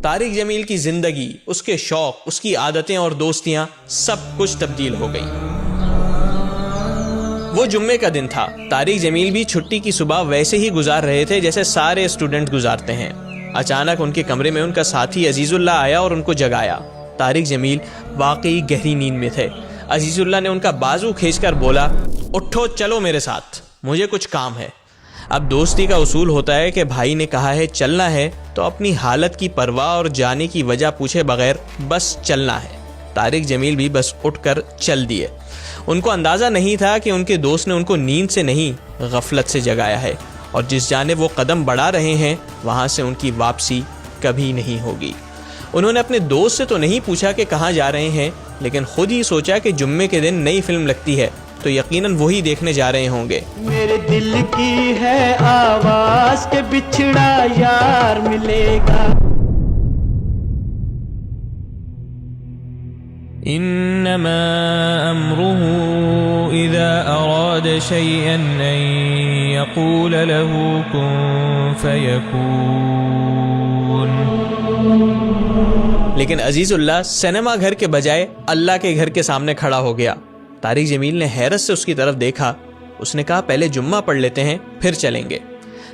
طارق جمیل کی زندگی، اس کے شوق، اس کی عادتیں اور دوستیاں سب کچھ تبدیل ہو گئی۔ وہ جمعے کا دن تھا۔ طارق جمیل بھی چھٹی کی صبح ویسے ہی گزار رہے تھے جیسے سارے اسٹوڈنٹ گزارتے ہیں۔ اچانک ان کے کمرے میں ان کا ساتھی عزیز اللہ آیا اور ان کو جگایا۔ طارق جمیل واقعی گہری نیند میں تھے۔ عزیز اللہ نے ان کا بازو کھینچ کر بولا، اٹھو چلو میرے ساتھ، مجھے کچھ کام ہے۔ اب دوستی کا اصول ہوتا ہے کہ بھائی نے کہا ہے چلنا ہے تو اپنی حالت کی پرواہ اور جانے کی وجہ پوچھے بغیر بس چلنا ہے۔ طارق جمیل بھی بس اٹھ کر چل دیے۔ ان کو اندازہ نہیں تھا کہ ان کے دوست نے ان کو نیند سے نہیں غفلت سے جگایا ہے، اور جس جانب وہ قدم بڑھا رہے ہیں وہاں سے ان کی واپسی کبھی نہیں ہوگی۔ انہوں نے اپنے دوست سے تو نہیں پوچھا کہ کہاں جا رہے ہیں، لیکن خود ہی سوچا کہ جمعے کے دن نئی فلم لگتی ہے تو یقیناً وہی دیکھنے جا رہے ہوں گے۔ میرے دل کی ہے آواز کہ بچھڑا یار ملے گا۔ انما امره اذا اراد شيئا ان يقول له كن فيكون۔ لیکن عزیز اللہ سینما گھر کے بجائے اللہ کے گھر کے سامنے کھڑا ہو گیا۔ طارق جمیل نے حیرت سے اس کی طرف دیکھا۔ اس نے کہا پہلے جمعہ پڑھ لیتے ہیں پھر چلیں گے۔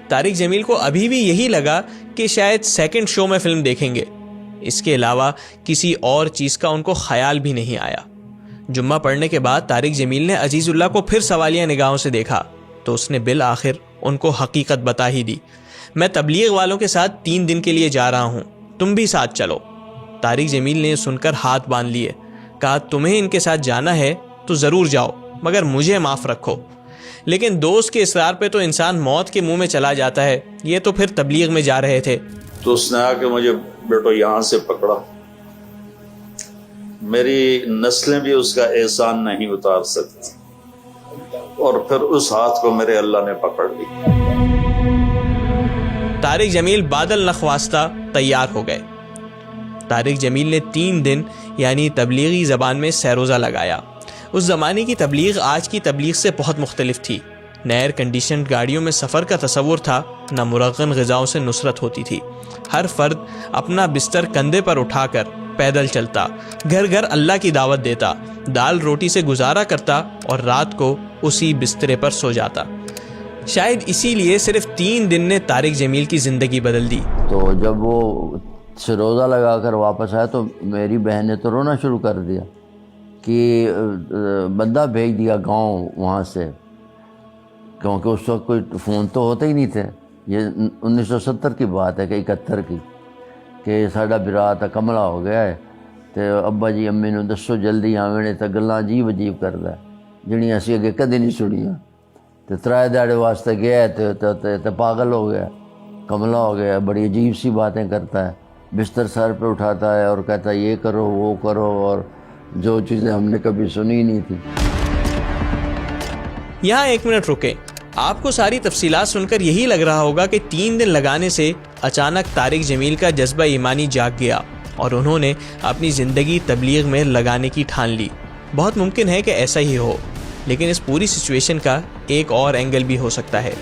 طارق جمیل کو ابھی بھی یہی لگا کہ شاید سیکنڈ شو میں فلم دیکھیں گے، اس کے علاوہ کسی اور چیز کا ان کو خیال بھی نہیں آیا۔ جمعہ پڑھنے کے بعد طارق جمیل نے عزیز اللہ کو پھر سوالیہ نگاہوں سے دیکھا تو اس نے بالآخر ان کو حقیقت بتا ہی دی۔ میں تبلیغ والوں کے ساتھ 3 دن کے لیے جا رہا ہوں، تم بھی ساتھ چلو۔ طارق جمیل نے سن کر ہاتھ باندھ لیے، کہا تمہیں ان کے ساتھ جانا ہے تو ضرور جاؤ مگر مجھے معاف رکھو۔ لیکن دوست کے اصرار پہ تو انسان موت کے منہ میں چلا جاتا ہے، یہ تو پھر تبلیغ میں جا رہے تھے۔ تو اس نے آ کے مجھے بیٹو یہاں سے پکڑا۔ میری نسلیں بھی اس کا احسان نہیں اتار سکتی، اور پھر اس ہاتھ کو میرے اللہ نے پکڑ لی۔ طارق جمیل بادل نخواستہ تیار ہو گئے۔ طارق جمیل نے 3 دن یعنی تبلیغی زبان میں سیروزہ لگایا۔ اس زمانے کی تبلیغ آج کی تبلیغ سے بہت مختلف تھی۔ نہ ایئر کنڈیشنڈ گاڑیوں میں سفر کا تصور تھا، نہ مرغن غذاؤں سے نصرت ہوتی تھی۔ ہر فرد اپنا بستر کندھے پر اٹھا کر پیدل چلتا، گھر گھر اللہ کی دعوت دیتا، دال روٹی سے گزارا کرتا اور رات کو اسی بسترے پر سو جاتا۔ شاید اسی لیے صرف 3 دن نے طارق جمیل کی زندگی بدل دی۔ تو جب وہ سروزہ لگا کر واپس آیا تو میری بہن نے تو رونا شروع کر دیا کہ بندہ بھیج دیا گاؤں وہاں سے، کیونکہ اس وقت کوئی فون تو ہوتے ہی نہیں تھے۔ یہ 1970 کی بات ہے کہ 71 کی، کہ ساڈا برا تا کملا ہو گیا ہے تے ابا جی امی نوں دسو جلدی آویں تے گلاں عجیب عجیب کردا ہے جڑیاں اسی اگے کدی نہیں سنیاں۔ تے 3 دہاڑے واسطے گیا تے پاگل ہو گیا، کملا ہو گیا، بڑی عجیب سی باتیں کرتا ہے، بستر سر پہ اٹھاتا ہے اور کہتا ہے یہ کرو وہ کرو، اور جو چیزیں ہم نے کبھی سنی نہیں تھی۔ یہاں 1 منٹ رکیں۔ آپ کو ساری تفصیلات سن کر یہی لگ رہا ہوگا کہ 3 دن لگانے سے اچانک طارق جمیل کا جذبہ ایمانی جاگ گیا اور انہوں نے اپنی زندگی تبلیغ میں لگانے کی ٹھان لی۔ بہت ممکن ہے کہ ایسا ہی ہو، لیکن اس پوری سچویشن کا ایک اور اینگل بھی ہو سکتا ہے۔